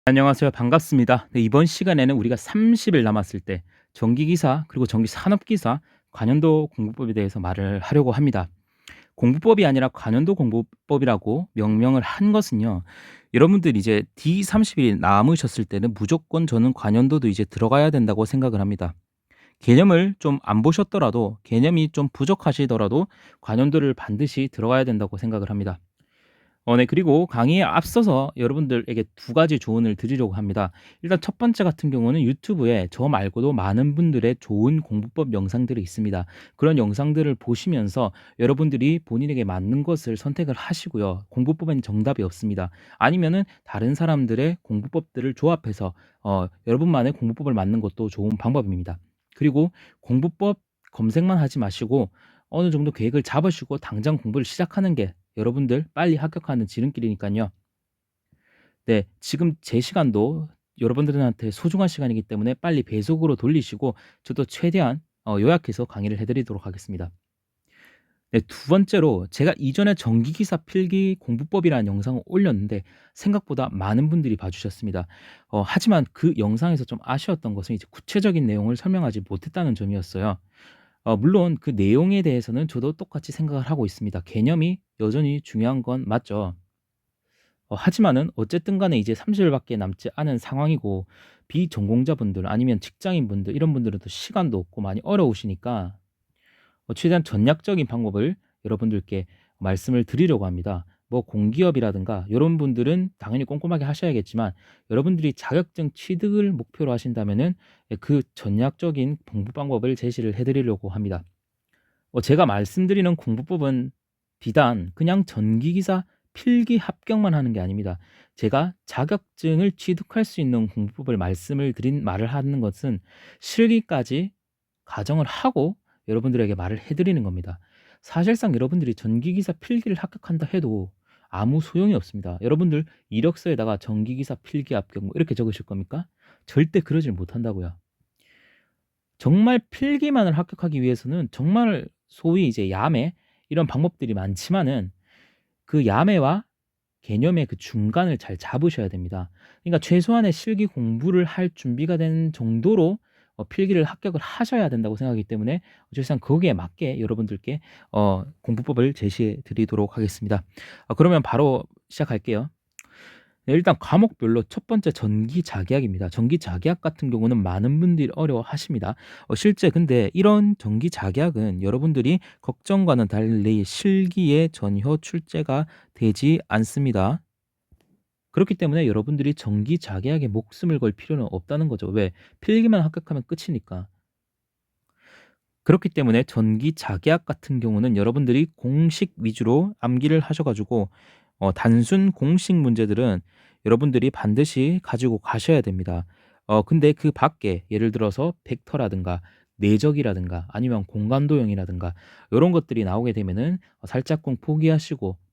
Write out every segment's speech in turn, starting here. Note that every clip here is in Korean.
안녕하세요. 반갑습니다. 네, 이번 시간에는 우리가 30일 남았을 때 전기기사 그리고 전기산업기사 관연도 공부법에 대해서 말을 하려고 합니다. 공부법이 아니라 관연도 공부법이라고 명명을 한 것은요. 여러분들 이제 D30일이 남으셨을 때는 무조건 저는 관연도도 이제 들어가야 된다고 생각을 합니다. 개념을 좀 안 보셨더라도 개념이 좀 부족하시더라도 관연도를 반드시 들어가야 된다고 생각을 합니다. 네. 그리고 강의에 앞서서 여러분들에게 두 가지 조언을 드리려고 합니다. 일단 첫 번째 같은 경우는 유튜브에 저 말고도 많은 분들의 좋은 공부법 영상들이 있습니다. 그런 영상들을 보시면서 여러분들이 본인에게 맞는 것을 선택을 하시고요. 공부법엔 정답이 없습니다. 아니면은 다른 사람들의 공부법들을 조합해서 여러분만의 공부법을 만든 것도 좋은 방법입니다. 그리고 공부법 검색만 하지 마시고 어느 정도 계획을 잡으시고 당장 공부를 시작하는 게 여러분들 빨리 합격하는 지름길이니깐요. 네. 지금 제 시간도 여러분들한테 소중한 시간이기 때문에 빨리 배속으로 돌리시고 저도 최대한 요약해서 강의를 해 드리도록 하겠습니다. 네. 두 번째로 제가 이전에 전기기사 필기 공부법이라는 영상을 올렸는데 생각보다 많은 분들이 봐 주셨습니다. 하지만 그 영상에서 좀 아쉬웠던 것은 이제 구체적인 내용을 설명하지 못했다는 점이었어요. 물론 그 내용에 대해서는 저도 똑같이 생각을 하고 있습니다. 개념이 여전히 중요한 건 맞죠. 하지만은 어쨌든 간에 이제 30일 밖에 남지 않은 상황이고 비전공자분들 아니면 직장인분들 이런 분들은 또 시간도 없고 많이 어려우시니까 최대한 전략적인 방법을 여러분들께 말씀을 드리려고 합니다. 뭐 공기업이라든가 이런 분들은 당연히 꼼꼼하게 하셔야겠지만 여러분들이 자격증 취득을 목표로 하신다면은 그 전략적인 공부 방법을 제시를 해 드리려고 합니다. 제가 말씀드리는 공부법은 비단 그냥 전기기사 필기 합격만 하는 게 아닙니다. 제가 자격증을 취득할 수 있는 공부법을 말을 하는 것은 실기까지 가정을 하고 여러분들에게 말을 해 드리는 겁니다. 사실상 여러분들이 전기기사 필기를 합격한다 해도 아무 소용이 없습니다. 여러분들 이력서에다가 전기기사 필기 합격 뭐 이렇게 적으실 겁니까? 절대 그러질 못한다고요. 정말 필기만을 합격하기 위해서는 정말 소위 이제 야매 이런 방법들이 많지만은 그 야매와 개념의 그 중간을 잘 잡으셔야 됩니다. 그러니까 최소한의 실기 공부를 할 준비가 된 정도로 필기를 합격을 하셔야 된다고 생각하기 때문에 사실상 거기에 맞게 여러분들께 공부법을 제시해 드리도록 하겠습니다. 그러면 바로 시작할게요. 네, 일단 과목별로 첫 번째 전기 자기학입니다. 전기 자기학 같은 경우는 많은 분들이 어려워하십니다. 실제 근데 이런 전기 자기학은 여러분들이 걱정과는 달리 실기에 전혀 출제가 되지 않습니다. 그렇기 때문에 여러분들이 전기 자기학에 목숨을 걸 필요는 없다는 거죠. 왜? 필기만 합격하면 끝이니까. 그렇기 때문에 전기 자기학 같은 경우는 여러분들이 공식 위주로 암기를 하셔 가지고 단순 공식 문제들은 여러분들이 반드시 가지고 가셔야 됩니다. 근데 그 밖에 예를 들어서 벡터라든가 내적이라든가 아니면 공간도형이라든가 이런 것들이 나오게 되면은 살짝쿵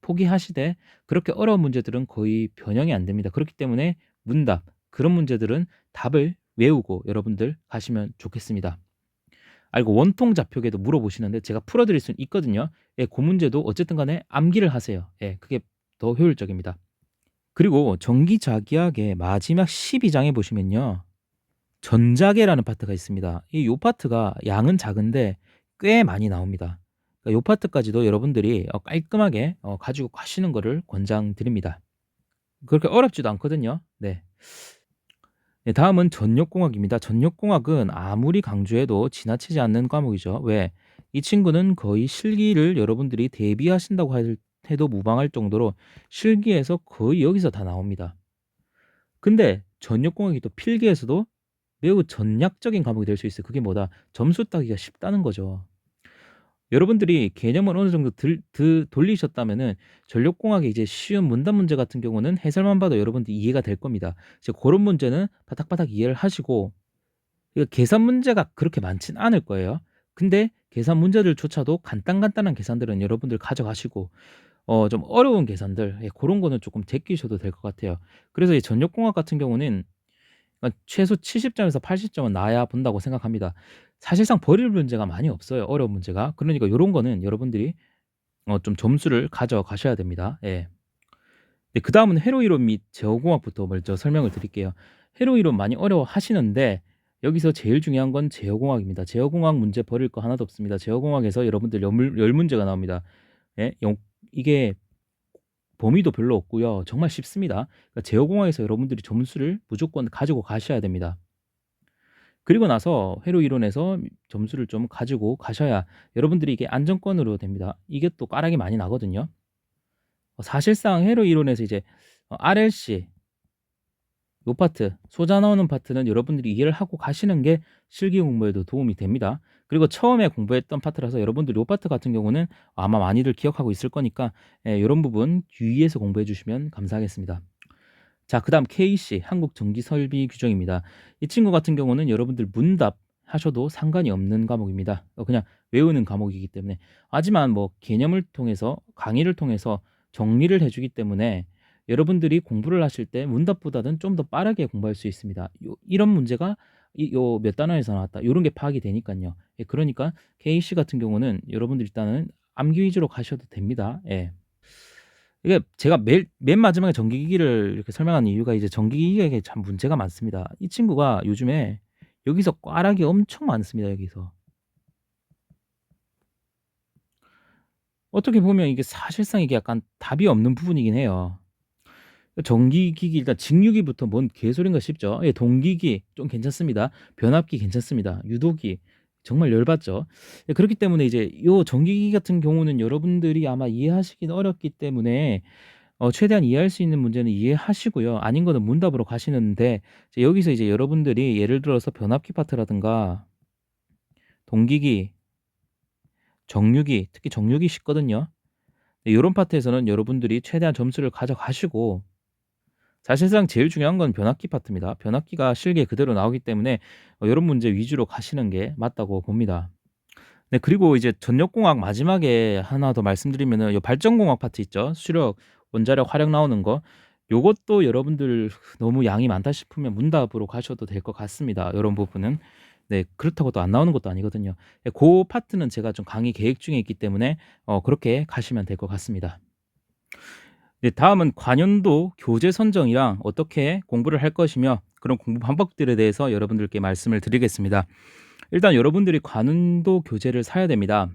포기하시되 그렇게 어려운 문제들은 거의 변형이 안 됩니다. 그렇기 때문에 문답 그런 문제들은 답을 외우고 여러분들 가시면 좋겠습니다. 그 원통 좌표계도 물어보시는데 제가 풀어 드릴 수는 있거든요. 예, 그 문제도 어쨌든 간에 암기를 하세요. 예, 그게 더 효율적입니다. 그리고 전기자기학의 마지막 12 장에 보시면요. 전자계라는 파트가 있습니다. 요 파트가 양은 작은데 꽤 많이 나옵니다. 요 파트까지도 여러분들이 깔끔하게 가지고 가시는 거를 권장드립니다. 그렇게 어렵지도 않거든요. 네. 네, 다음은 전력공학입니다. 전력공학은 아무리 강조해도 지나치지 않는 과목이죠. 왜? 이 친구는 거의 실기를 여러분들이 대비하신다고 해도 무방할 정도로 실기에서 거의 여기서 다 나옵니다. 근데 전력공학이 또 필기에서도 매우 전략적인 과목이 될 수 있어요. 그게 뭐다? 점수 따기가 쉽다는 거죠. 여러분들이 개념을 어느 정도 돌리셨다면은 전력공학의 이제 쉬운 문답 문제 같은 경우는 해설만 봐도 여러분들이 이해가 될 겁니다. 이제 고런 문제는 바닥바닥 이해를 하시고 이거 계산 문제가 그렇게 많진 않을 거예요. 근데 계산 문제들조차도 간단한 계산들은 여러분들 가져가시고 좀 어려운 계산들 고런 거는 조금 제끼셔도 될 것 같아요. 그래서 이 전력공학 같은 경우는 최소 70 점에서 80 점은 나야 본다고 생각합니다. 사실상 버릴 문제가 많이 없어요, 어려운 문제가. 그러니까 요런 거는 여러분들이 좀 점수를 가져가셔야 됩니다. 예. 네, 그다음은 회로 이론 및 제어공학부터 먼저 설명을 드릴게요. 회로 이론 많이 어려워하시는데 여기서 제일 중요한 건 제어공학입니다. 제어공학 문제 버릴 거 하나도 없습니다. 제어공학에서 여러분들 열 문제가 나옵니다. 예? 이게 범위도 별로 없고요. 정말 쉽습니다. 그러니까 제어공학에서 여러분들이 점수를 무조건 가지고 가셔야 됩니다. 그리고 나서 회로 이론에서 점수를 좀 가지고 가셔야 여러분들이 이게 안정권으로 됩니다. 이게 또 까락이 많이 나거든요. 사실상 회로 이론에서 이제 RLC 요 파트, 소자 나오는 파트는 여러분들이 이해를 하고 가시는 게 실기 공부에도 도움이 됩니다. 그리고 처음에 공부했던 파트라서 여러분들 요 파트 같은 경우는 아마 많이들 기억하고 있을 거니까 요런 부분 유의해서 공부해 주시면 감사하겠습니다. 자, 그다음 KC 한국전기설비규정입니다. 이 친구 같은 경우는 여러분들 문답 하셔도 상관이 없는 과목입니다. 그냥 외우는 과목이기 때문에. 하지만 뭐 개념을 통해서 강의를 통해서 정리를 해 주기 때문에 여러분들이 공부를 하실 때 문답보다는 좀 더 빠르게 공부할 수 있습니다. 이런 문제가 요 몇 단원에서 나왔다. 요런 게 파악이 되니깐요. 예, 그러니까 KC 같은 경우는 여러분들 일단은 암기 위주로 가셔도 됩니다. 예. 이게 제가 맨 마지막에 전기기기를 이렇게 설명하는 이유가 이제 전기기기가 이게 참 문제가 많습니다. 이 친구가 요즘에 여기서 꽈락이 엄청 많습니다, 여기서. 어떻게 보면 이게 사실상 이게 약간 답이 없는 부분이긴 해요. 전기기기 일단 직류기부터 뭔 개소린가 싶죠. 예, 동기기 좀 괜찮습니다. 변압기 괜찮습니다. 유도기 정말 열받죠. 예, 그렇기 때문에 이제 요 전기기기 같은 경우는 여러분들이 아마 이해하시긴 어렵기 때문에 최대한 이해할 수 있는 문제는 이해하시고요. 아닌 거는 문답으로 가시는데 이제 여기서 이제 여러분들이 예를 들어서 변압기 파트라든가 동기기, 정류기, 특히 정류기 쉽거든요. 네, 요런 파트에서는 여러분들이 최대한 점수를 가져가시고 사실상 제일 중요한 건 변압기 파트입니다. 변압기가 실기에 그대로 나오기 때문에 요런 문제 위주로 가시는 게 맞다고 봅니다. 네, 그리고 이제 전력공학 마지막에 하나 더 말씀드리면은 요 발전공학 파트 있죠. 수력, 원자력, 화력 나오는 거. 요것도 여러분들 너무 양이 많다 싶으면 문답으로 가셔도 될 것 같습니다. 요런 부분은. 네, 그렇다고 또 안 나오는 것도 아니거든요. 예, 고 파트는 제가 좀 강의 계획 중에 있기 때문에 그렇게 가시면 될 것 같습니다. 네, 다음은 관연도 교재 선정이랑 어떻게 공부를 할 것이며 그런 공부 방법들에 대해서 여러분들께 말씀을 드리겠습니다. 일단 여러분들이 관운도 교재를 사야 됩니다.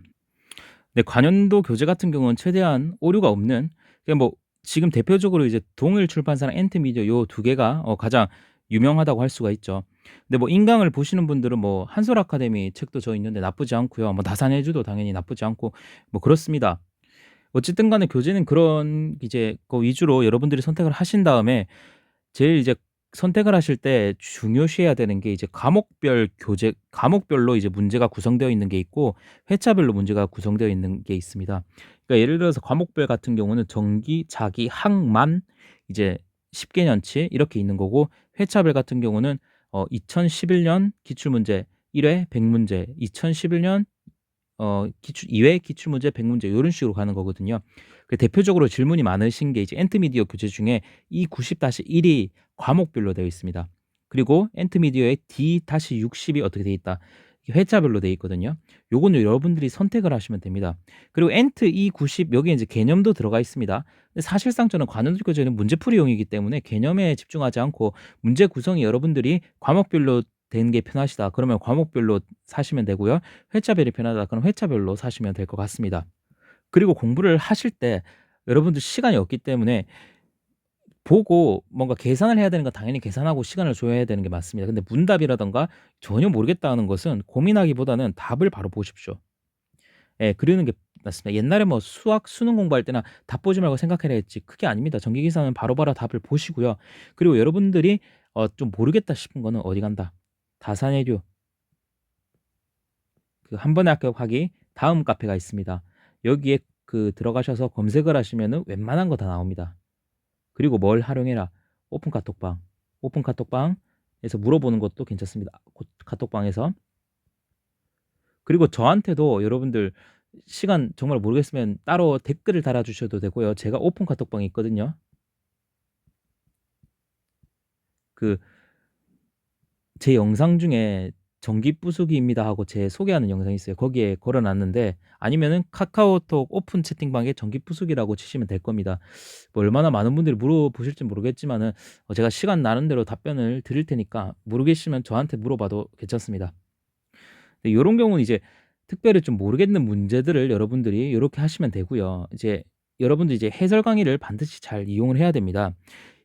네, 관연도 교재 같은 경우는 최대한 오류가 없는 그냥 뭐 지금 대표적으로 이제 동일 출판사랑 엔트미디어 요 두 개가 가장 유명하다고 할 수가 있죠. 근데 뭐 인강을 보시는 분들은 뭐 한솔 아카데미 책도 저 있는데 나쁘지 않고요. 뭐 다산해주도 당연히 나쁘지 않고 뭐 그렇습니다. 어쨌든 간에 교재는 그런 이제 거 위주로 여러분들이 선택을 하신 다음에 제일 이제 선택을 하실 때 중요시해야 되는 게 이제 과목별 교재 과목별로 이제 문제가 구성되어 있는 게 있고 회차별로 문제가 구성되어 있는 게 있습니다. 그러니까 예를 들어서 과목별 같은 경우는 전기, 자기, 항만 이제 10개년치 이렇게 있는 거고 회차별 같은 경우는 2011년 기출문제 1회 100문제, 2011년 기출 2회 기출문제 100문제 요런 식으로 가는 거거든요. 그 대표적으로 질문이 많으신 게 이제 엔트미디어 교재 중에 E90-1이 과목별로 되어 있습니다. 그리고 엔트미디어의 D-60이 어떻게 되어 있다. 회차별로 되어 있거든요. 요거는 여러분들이 선택을 하시면 됩니다. 그리고 엔트 E90 여기에 이제 개념도 들어가 있습니다. 근데 사실상 저는 관원들 교재는 문제풀이용이기 때문에 개념에 집중하지 않고 문제 구성이 여러분들이 과목별로 된 게 편하시다. 그러면 과목별로 사시면 되고요. 회차별이 편하다. 그럼 회차별로 사시면 될 것 같습니다. 그리고 공부를 하실 때 여러분들 시간이 없기 때문에 보고 뭔가 계산을 해야 되는 건 당연히 계산하고 시간을 줘야 되는 게 맞습니다. 근데 문답이라든가 전혀 모르겠다는 것은 고민하기보다는 답을 바로 보십시오. 예, 그러는 게 맞습니다. 옛날에 뭐 수학, 수능 공부할 때나 답 보지 말고 생각해라 했지. 그게 아닙니다. 전기기사는 바로바로 답을 보시고요. 그리고 여러분들이 좀 모르겠다 싶은 거는 어디 간다. 다산해류 그 한 번에 합격하기 다음 카페가 있습니다. 여기에 그 들어가셔서 검색을 하시면은 웬만한 거 다 나옵니다. 그리고 뭘 활용해라. 오픈 카톡방. 오픈 카톡방에서 물어보는 것도 괜찮습니다. 카톡방에서. 그리고 저한테도 여러분들 시간 정말 모르겠으면 따로 댓글을 달아주셔도 되고요. 제가 오픈 카톡방이 있거든요. 그 제 영상 중에 "전기 부수기입니다." 하고 제 소개하는 영상이 있어요. 거기에 걸어 놨는데, 아니면은 카카오톡 오픈 채팅방에 "전기 부수기라고 치시면 될 겁니다. 뭐 얼마나 많은 분들이 물어보실지 모르겠지만은 제가 시간 나는 대로 답변을 드릴 테니까 모르겠으면 저한테 물어봐도 괜찮습니다. 네, 요런 경우는 이제 특별히 좀 모르겠는 문제들을 여러분들이 요렇게 하시면 되고요. 이제 여러분들이 이제 해설 강의를 반드시 잘 이용을 해야 됩니다.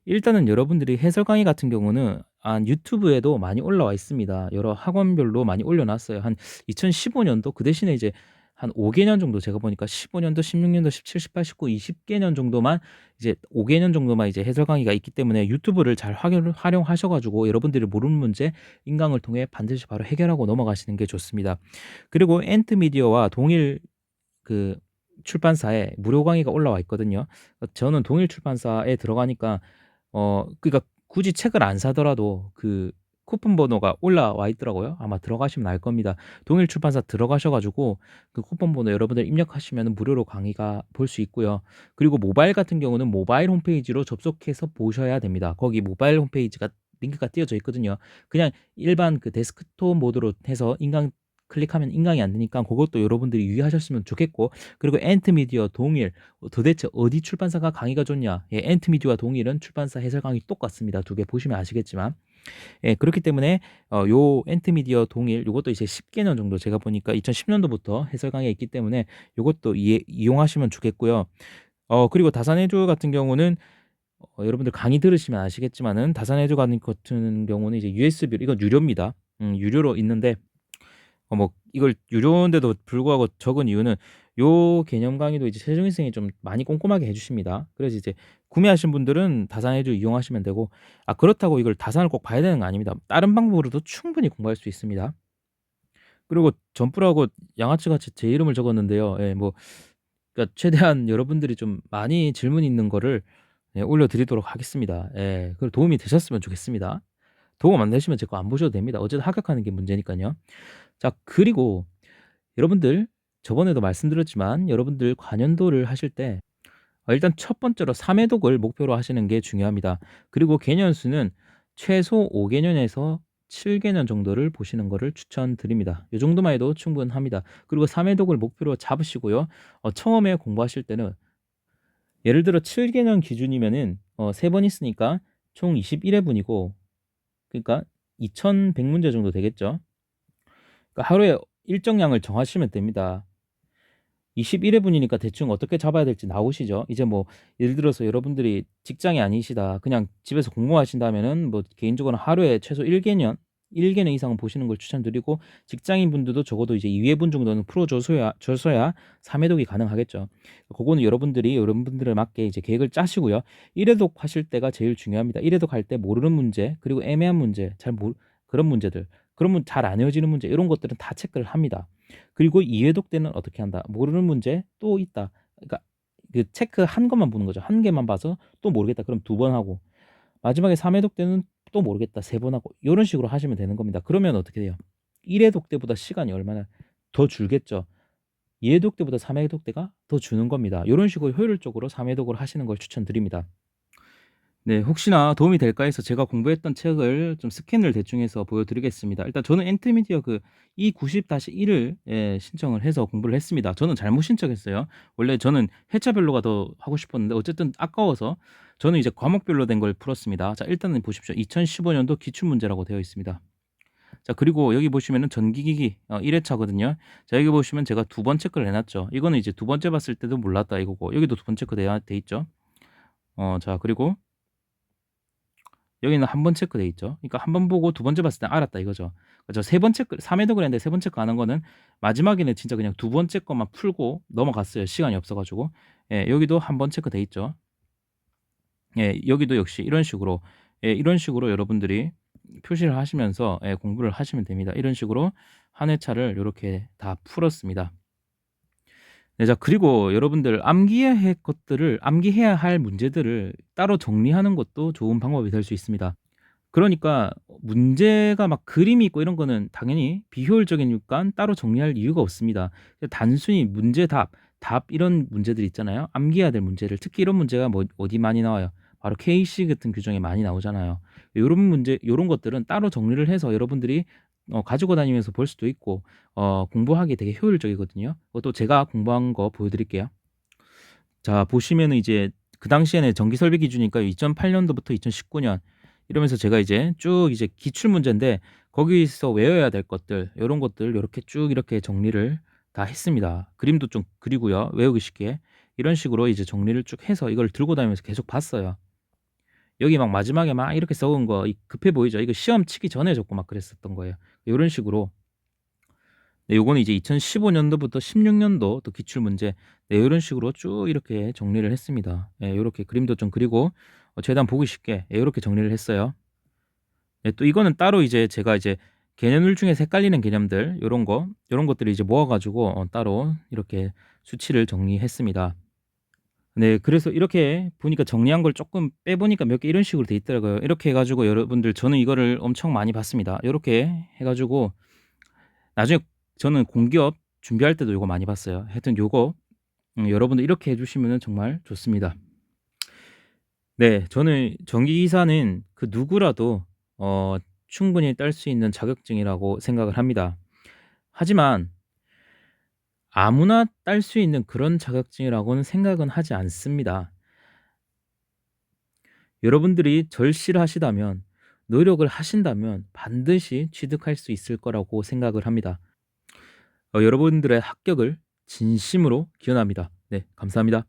일단은 여러분들이 해설 강의 같은 경우는 유튜브에도 많이 올라와 있습니다. 여러 학원별로 많이 올려 놨어요. 한 2015 년도, 그 대신에 이제 한 5 개년 정도, 제가 보니까 15 년도, 16 년도, 17, 18, 19, 20 개년 정도만, 이제 5 개년 정도만 이제 해설 강의가 있기 때문에 유튜브를 잘 활용하셔 가지고 여러분들이 모르는 문제 인강을 통해 반드시 바로 해결하고 넘어가시는 게 좋습니다. 그리고 엔트미디어와 동일 그 출판사에 무료 강의가 올라와 있거든요. 저는 동일 출판사에 들어가니까 그러니까 굳이 책을 안 사더라도 그 쿠폰 번호가 올라와 있더라고요. 아마 들어가시면 알 겁니다. 동일 출판사 들어가셔 가지고 그 쿠폰 번호 여러분들 입력하시면은 무료로 강의가 볼 수 있고요. 그리고 모바일 같은 경우는 모바일 홈페이지로 접속해서 보셔야 됩니다. 거기 모바일 홈페이지가 링크가 띄어져 있거든요. 그냥 일반 그 데스크톱 모드로 해서 인강 클릭하면 인강이 안 되니까 고것도 여러분들이 유의하셨으면 좋겠고, 그리고 엔트미디어, 동일, 도대체 어디 출판사가 강의가 좋냐? 예, 엔트미디어와 동일은 출판사 해설 강의 똑같습니다. 두 개 보시면 아시겠지만. 예, 그렇기 때문에 요 엔트미디어, 동일 요것도 이제 10 개년 정도, 제가 보니까 2010 년도부터 해설 강의가 있기 때문에 요것도 이용하시면 좋겠고요. 그리고 다산해조 같은 경우는 여러분들 강의 들으시면 아시겠지만은, 다산해조 같은 경우는 이제 USB로, 이건 유료입니다. 유료로 있는데, 뭐 이걸 유료인데도 불구하고 적은 이유는, 요 개념 강의도 이제 최종희 선생님이 좀 많이 꼼꼼하게 해 주십니다. 그래서 이제 구매하신 분들은 다산해조 이용하시면 되고, 그렇다고 이걸 다산을 꼭 봐야 되는 거 아닙니다. 다른 방법으로도 충분히 공부할 수 있습니다. 그리고 점프라고 양아치같이 제 이름을 적었는데요. 예, 뭐 그러니까 최대한 여러분들이 좀 많이 질문 있는 거를 올려 드리도록 하겠습니다. 예. 그리고 도움이 되셨으면 좋겠습니다. 도움 안 되시면 제 거 안 보셔도 됩니다. 어쨌든 합격하는 게 문제니깐요. 자, 그리고 여러분들, 저번에도 말씀드렸지만 여러분들 관연도를 하실 때 일단 첫 번째로 3 회독을 목표로 하시는 게 중요합니다. 그리고 개년수는 최소 5 개년에서 7 개년 정도를 보시는 거를 추천드립니다. 요 정도만 해도 충분합니다. 그리고 3 회독을 목표로 잡으시고요. 처음에 공부하실 때는 예를 들어 7 개년 기준이면은 3번 있으니까 총 21 회분이고, 그러니까 2,100 문제 정도 되겠죠. 그러니까 하루에 일정량을 정하시면 됩니다. 21 회분이니까 대충 어떻게 잡아야 될지 나오시죠? 이제 뭐 예를 들어서 여러분들이 직장이 아니시다, 그냥 집에서 공부하신다면은 뭐 개인적으로 하루에 최소 1 개년 이상은 보시는 걸 추천드리고, 직장인분들도 적어도 이제 2 회분 정도는 풀어 줘서야 3 회독이 가능하겠죠. 그거는 여러분들에 맞게 이제 계획을 짜시고요. 1 회독 하실 때가 제일 중요합니다. 1 회독 할 때 모르는 문제, 그리고 애매한 문제, 그런 문제들, 그러면 잘 안 외워지는 문제, 이런 것들은 다 체크를 합니다. 그리고 2 회독 때는 어떻게 한다? 모르는 문제 또 있다. 그러니까 그 체크한 것만 보는 거죠. 한 개만 봐서 또 모르겠다, 그럼 2번 하고, 마지막에 3 회독 때는 또 모르겠다, 3번 하고, 요런 식으로 하시면 되는 겁니다. 그러면 어떻게 돼요? 1 회독 때보다 시간이 얼마나 더 줄겠죠. 2 회독 때보다 3 회독 때가 더 주는 겁니다. 요런 식으로 효율적으로 3 회독을 하시는 걸 추천드립니다. 네. 혹시나 도움이 될까 해서 제가 공부했던 책을 좀 스캔을 대충 해서 보여 드리겠습니다. 일단 저는 엔트미디어 그 E90-1을 신청을 해서 공부를 했습니다. 저는 잘못 신청했어요. 원래 저는 회차별로가 더 하고 싶었는데 어쨌든 아까워서 저는 이제 과목별로 된 걸 풀었습니다. 자, 일단은 보십시오. 2015 년도 기출 문제라고 되어 있습니다. 자, 그리고 여기 보시면은 전기기기 1 회차거든요. 자, 여기 보시면 제가 2번 체크를 해 놨죠. 이거는 이제 2 번째 봤을 때도 몰랐다 이거고, 여기도 2번 체크돼야 돼 있죠. 자, 그리고 여기는 한 번 체크돼 있죠. 그러니까 한 번 보고 두 번째 봤을 때 알았다 이거죠. 그죠. 세 번 체크, 3 회독을 했는데 세 번 체크 안 한 거는 마지막에는 진짜 그냥 두 번째 것만 풀고 넘어갔어요, 시간이 없어 가지고. 예, 여기도 한 번 체크돼 있죠. 예, 여기도 역시 이런 식으로, 이런 식으로 여러분들이 표시를 하시면서 공부를 하시면 됩니다. 이런 식으로 한 회차를 요렇게 다 풀었습니다. 네, 자, 그리고 여러분들 암기해야 할 문제들을 따로 정리하는 것도 좋은 방법이 될 수 있습니다. 그러니까 문제가 막 그림이 있고 이런 거는 당연히 비효율적이니까 따로 정리할 이유가 없습니다. 단순히 문제 답 이런 문제들 있잖아요. 암기해야 될 문제를, 특히 이런 문제가 뭐 어디 많이 나와요? 바로 KC 같은 규정에 많이 나오잖아요. 요런 문제, 요런 것들은 따로 정리를 해서 여러분들이 가지고 다니면서 볼 수도 있고 공부하기에 되게 효율적이거든요. 또 제가 공부한 거 보여드릴게요. 자 보시면은 이제 그 당시에는 전기 설비 기준이니까 2008 년도부터 2019년 이러면서 제가 이제 쭉 이제 기출 문제인데 거기서 외워야 될 것들 요런 것들 요렇게 쭉 이렇게 정리를 다 했습니다. 그림도 좀 그리고요. 외우기 쉽게. 이런 식으로 이제 정리를 쭉 해서 이걸 들고 다니면서 계속 봤어요. 여기 막 마지막에 막 이렇게 적은 거 급해 보이죠? 이거 시험 치기 전에 적고 막 그랬었던 거예요. 요런 식으로 네 요거는 이제 2015 년도부터 16 년도 또 기출 문제 네 요런 식으로 쭉 이렇게 정리를 했습니다. 예 요렇게 그림도 좀 그리고 최대한 보기 쉽게 예 요렇게 정리를 했어요. 네 또 이거는 따로 이제 제가 이제 개념들 중에서 헷갈리는 개념들 요런 것들을 이제 모아 가지고 따로 이렇게 수치를 정리했습니다. 네 그래서 이렇게 보니까 정리한 걸 쪼끔 빼 보니까 몇 개 이런 식으로 돼 있더라고요. 이렇게 해 가지고 여러분들 저는 이거를 엄청 많이 봤습니다. 요렇게 해 가지고 나중에 저는 공기업 준비할 때도 요거 많이 봤어요. 하여튼 요거 여러분들 이렇게 해 주시면은 정말 좋습니다. 네. 저는 전기기사는 그 누구라도 어 충분히 딸 수 있는 자격증이라고 생각을 합니다. 하지만 아무나 딸 수 있는 그런 자격증이라고는 생각은 하지 않습니다. 여러분들이 절실하시다면 노력을 하신다면 반드시 취득할 수 있을 거라고 생각을 합니다. 여러분들의 합격을 진심으로 기원합니다. 네 감사합니다.